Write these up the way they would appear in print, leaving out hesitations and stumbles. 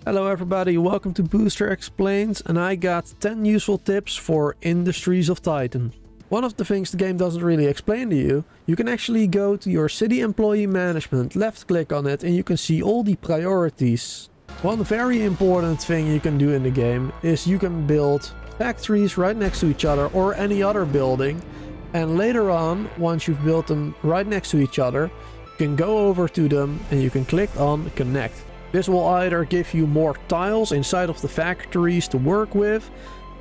Hello everybody, welcome to Booster Explains, and I got 10 useful tips for Industries of Titan. One of the things the game doesn't really explain to you, you can actually go to your city employee management, left click on it and you can see all the priorities. One very important thing you can do in the game is you can build factories right next to each other or any other building, and later on, once you've built them right next to each other, you can go over to them and you can click on connect. This will either give you more tiles inside of the factories to work with,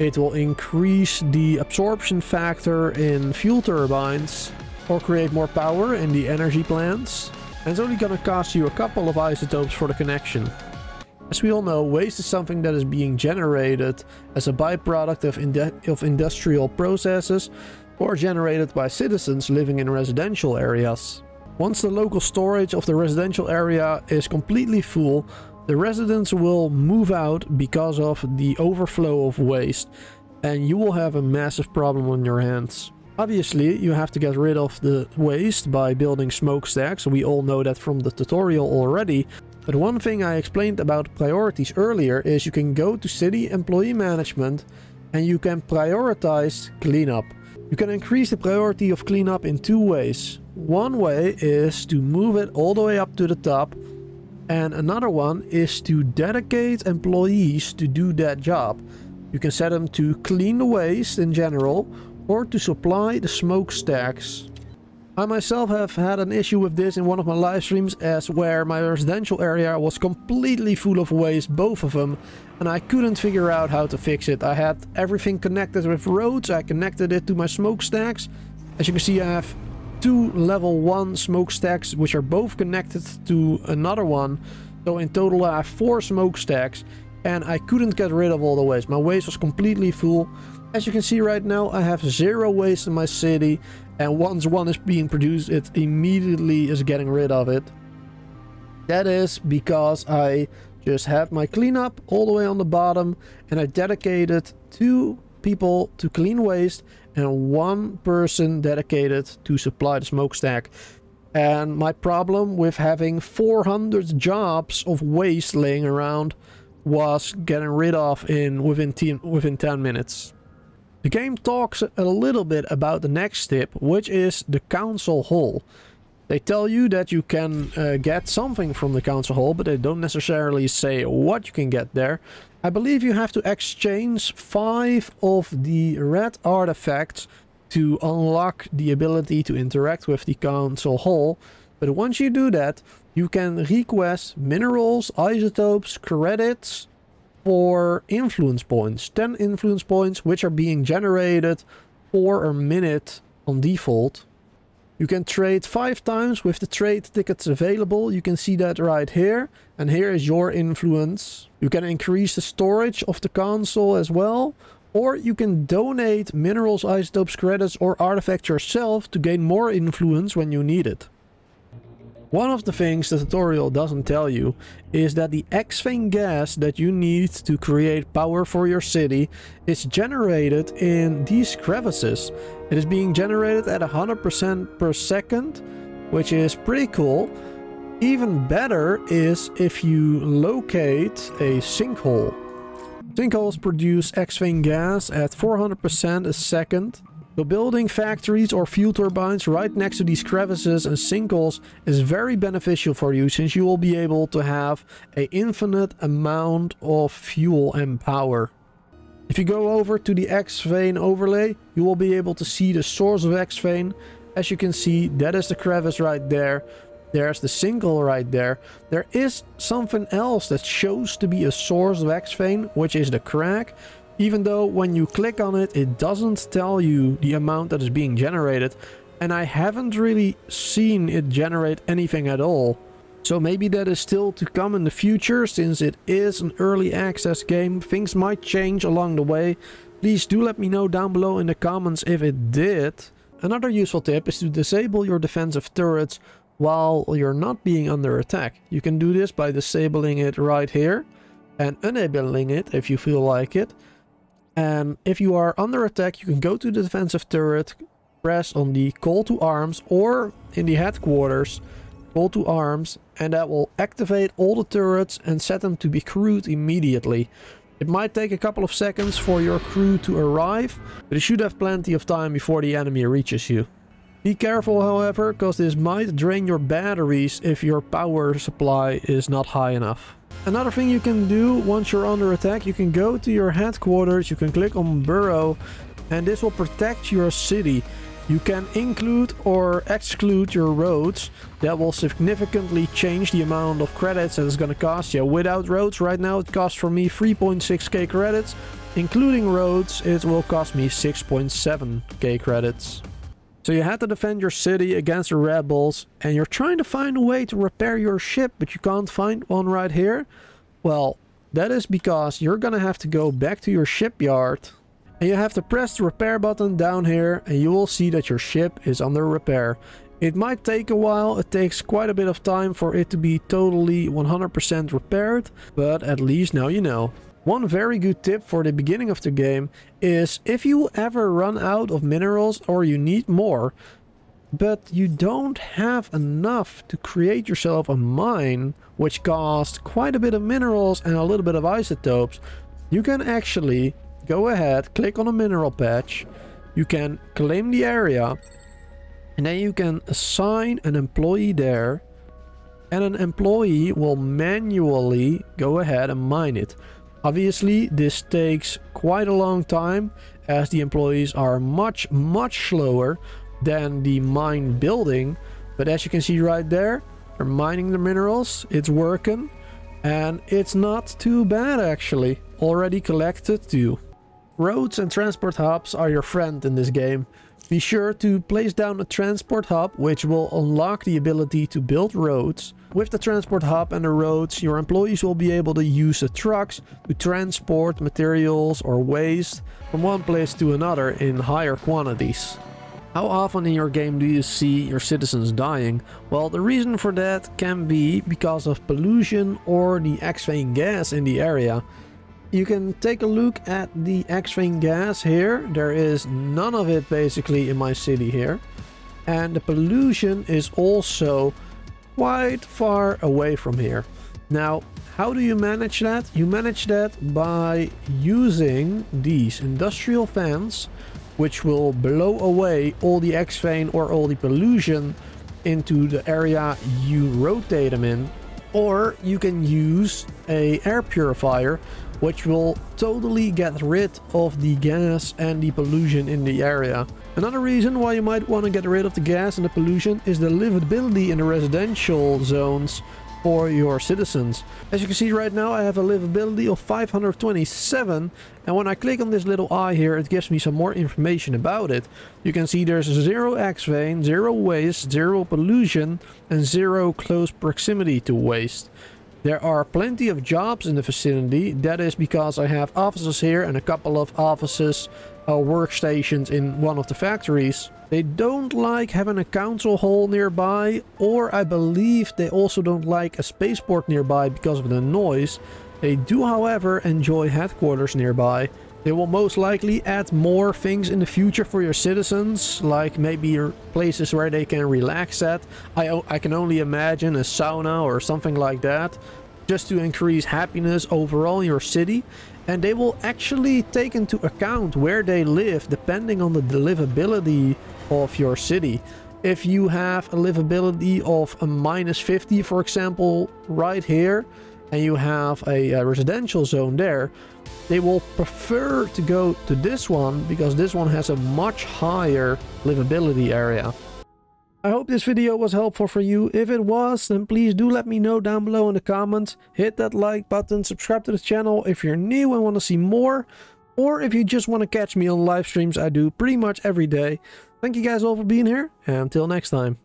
it will increase the absorption factor in fuel turbines, or create more power in the energy plants, and it's only gonna cost you a couple of isotopes for the connection. As we all know, waste is something that is being generated as a byproduct of industrial processes or generated by citizens living in residential areas. Once the local storage of the residential area is completely full, the residents will move out because of the overflow of waste, and you will have a massive problem on your hands. Obviously, you have to get rid of the waste by building smokestacks. We all know that from the tutorial already. But one thing I explained about priorities earlier is you can go to City Employee Management and you can prioritize cleanup. You can increase the priority of cleanup in two ways. One way is to move it all the way up to the top, and another one is to dedicate employees to do that job. You can set them to clean the waste in general or to supply the smokestacks. I myself have had an issue with this in one of my live streams, as where my residential area was completely full of waste, both of them, and I couldn't figure out how to fix it. I had everything connected with roads, I connected it to my smokestacks. As you can see, I have two level 1 smokestacks which are both connected to another one, so in total I have 4 smokestacks, and I couldn't get rid of all the waste. My waste was completely full. As you can see right now, I have 0 waste in my city, and once one is being produced, it immediately is getting rid of it. That is because I just had my cleanup all the way on the bottom, and I dedicated 2 people to clean waste and 1 person dedicated to supply the smokestack. And my problem with having 400 jobs of waste laying around was getting rid of within 10 minutes. The game talks a little bit about the next tip, which is the Counsil Hall. They tell you that you can get something from the Counsil Hall, but they don't necessarily say what you can get there. I believe you have to exchange 5 of the red artifacts to unlock the ability to interact with the Counsil Hall. But once you do that, you can request minerals, isotopes, credits for influence points. 10 influence points, which are being generated for a minute on default. You can trade 5 times with the trade tickets available. You can see that right here. And here is your influence. You can increase the storage of the console as well. Or you can donate minerals, isotopes, credits or artifacts yourself to gain more influence when you need it. One of the things the tutorial doesn't tell you is that the X-Vein gas that you need to create power for your city is generated in these crevices. It is being generated at 100% per second, which is pretty cool. Even better is if you locate a sinkhole. Sinkholes produce X-Vein gas at 400% a second. So building factories or fuel turbines right next to these crevices and sinkholes is very beneficial for you, since you will be able to have an infinite amount of fuel and power. If you go over to the X-Vein overlay, you will be able to see the source of X-Vein. As you can see, that is the crevice right there. There's the sinkhole right there. There is something else that shows to be a source of X-Vein, which is the crack. Even though when you click on it, it doesn't tell you the amount that is being generated. And I haven't really seen it generate anything at all. So maybe that is still to come in the future, since it is an early access game. Things might change along the way. Please do let me know down below in the comments if it did. Another useful tip is to disable your defensive turrets while you're not being under attack. You can do this by disabling it right here and enabling it if you feel like it. And if you are under attack, you can go to the defensive turret, press on the call to arms, or in the headquarters, call to arms, and that will activate all the turrets and set them to be crewed immediately. It might take a couple of seconds for your crew to arrive, but you should have plenty of time before the enemy reaches you. Be careful, however, because this might drain your batteries if your power supply is not high enough. Another thing you can do once you're under attack, you can go to your headquarters, you can click on Burrow, and this will protect your city. You can include or exclude your roads. That will significantly change the amount of credits that it's going to cost you. Without roads, right now it costs for me 3.6k credits. Including roads, it will cost me 6.7k credits. So you have to defend your city against the rebels, and you're trying to find a way to repair your ship, but you can't find one right here. Well, that is because you're going to have to go back to your shipyard. And you have to press the repair button down here, and you will see that your ship is under repair. It might take a while, it takes quite a bit of time for it to be totally 100% repaired, but at least now you know. One very good tip for the beginning of the game is if you ever run out of minerals or you need more, but you don't have enough to create yourself a mine, which costs quite a bit of minerals and a little bit of isotopes, you can actually go ahead, click on a mineral patch, you can claim the area, and then you can assign an employee there, and an employee will manually go ahead and mine it. Obviously, this takes quite a long time, as the employees are much slower than the mine building, but as you can see right there, they're mining the minerals, it's working, and it's not too bad actually. Already collected too. Roads and transport hubs are your friend in this game. Be sure to place down a transport hub, which will unlock the ability to build roads. With the transport hub and the roads, your employees will be able to use the trucks to transport materials or waste from one place to another in higher quantities. How often in your game do you see your citizens dying? Well, the reason for that can be because of pollution or the X-Vein gas in the area. You can take a look at the X-Vein gas here. There is none of it basically in my city here. And the pollution is also quite far away from here. Now, how do you manage that? You manage that by using these industrial fans, which will blow away all the X-Vein or all the pollution into the area you rotate them in. Or you can use an air purifier, which will totally get rid of the gas and the pollution in the area. Another reason why you might want to get rid of the gas and the pollution is the livability in the residential zones for your citizens. As you can see right now, I have a livability of 527, and when I click on this little eye here, it gives me some more information about it. You can see there's 0 X-Vein, 0 waste, 0 pollution, and 0 close proximity to waste. There are plenty of jobs in the vicinity. That is because I have offices here and a couple of offices or workstations in one of the factories. They don't like having a Counsil Hall nearby, or I believe they also don't like a spaceport nearby because of the noise. They do, however, enjoy headquarters nearby. They will most likely add more things in the future for your citizens, like maybe places where they can relax at. I can only imagine a sauna or something like that, just to increase happiness overall in your city. And they will actually take into account where they live depending on the livability of your city. If you have a livability of a -50, for example, right here, and you have a residential zone there, they will prefer to go to this one because this one has a much higher livability area. I hope this video was helpful for you. If it was, then please do let me know down below in the comments. Hit that like button, subscribe to the channel if you're new and want to see more, or if you just want to catch me on live streams I do pretty much every day. Thank you guys all for being here, and until next time.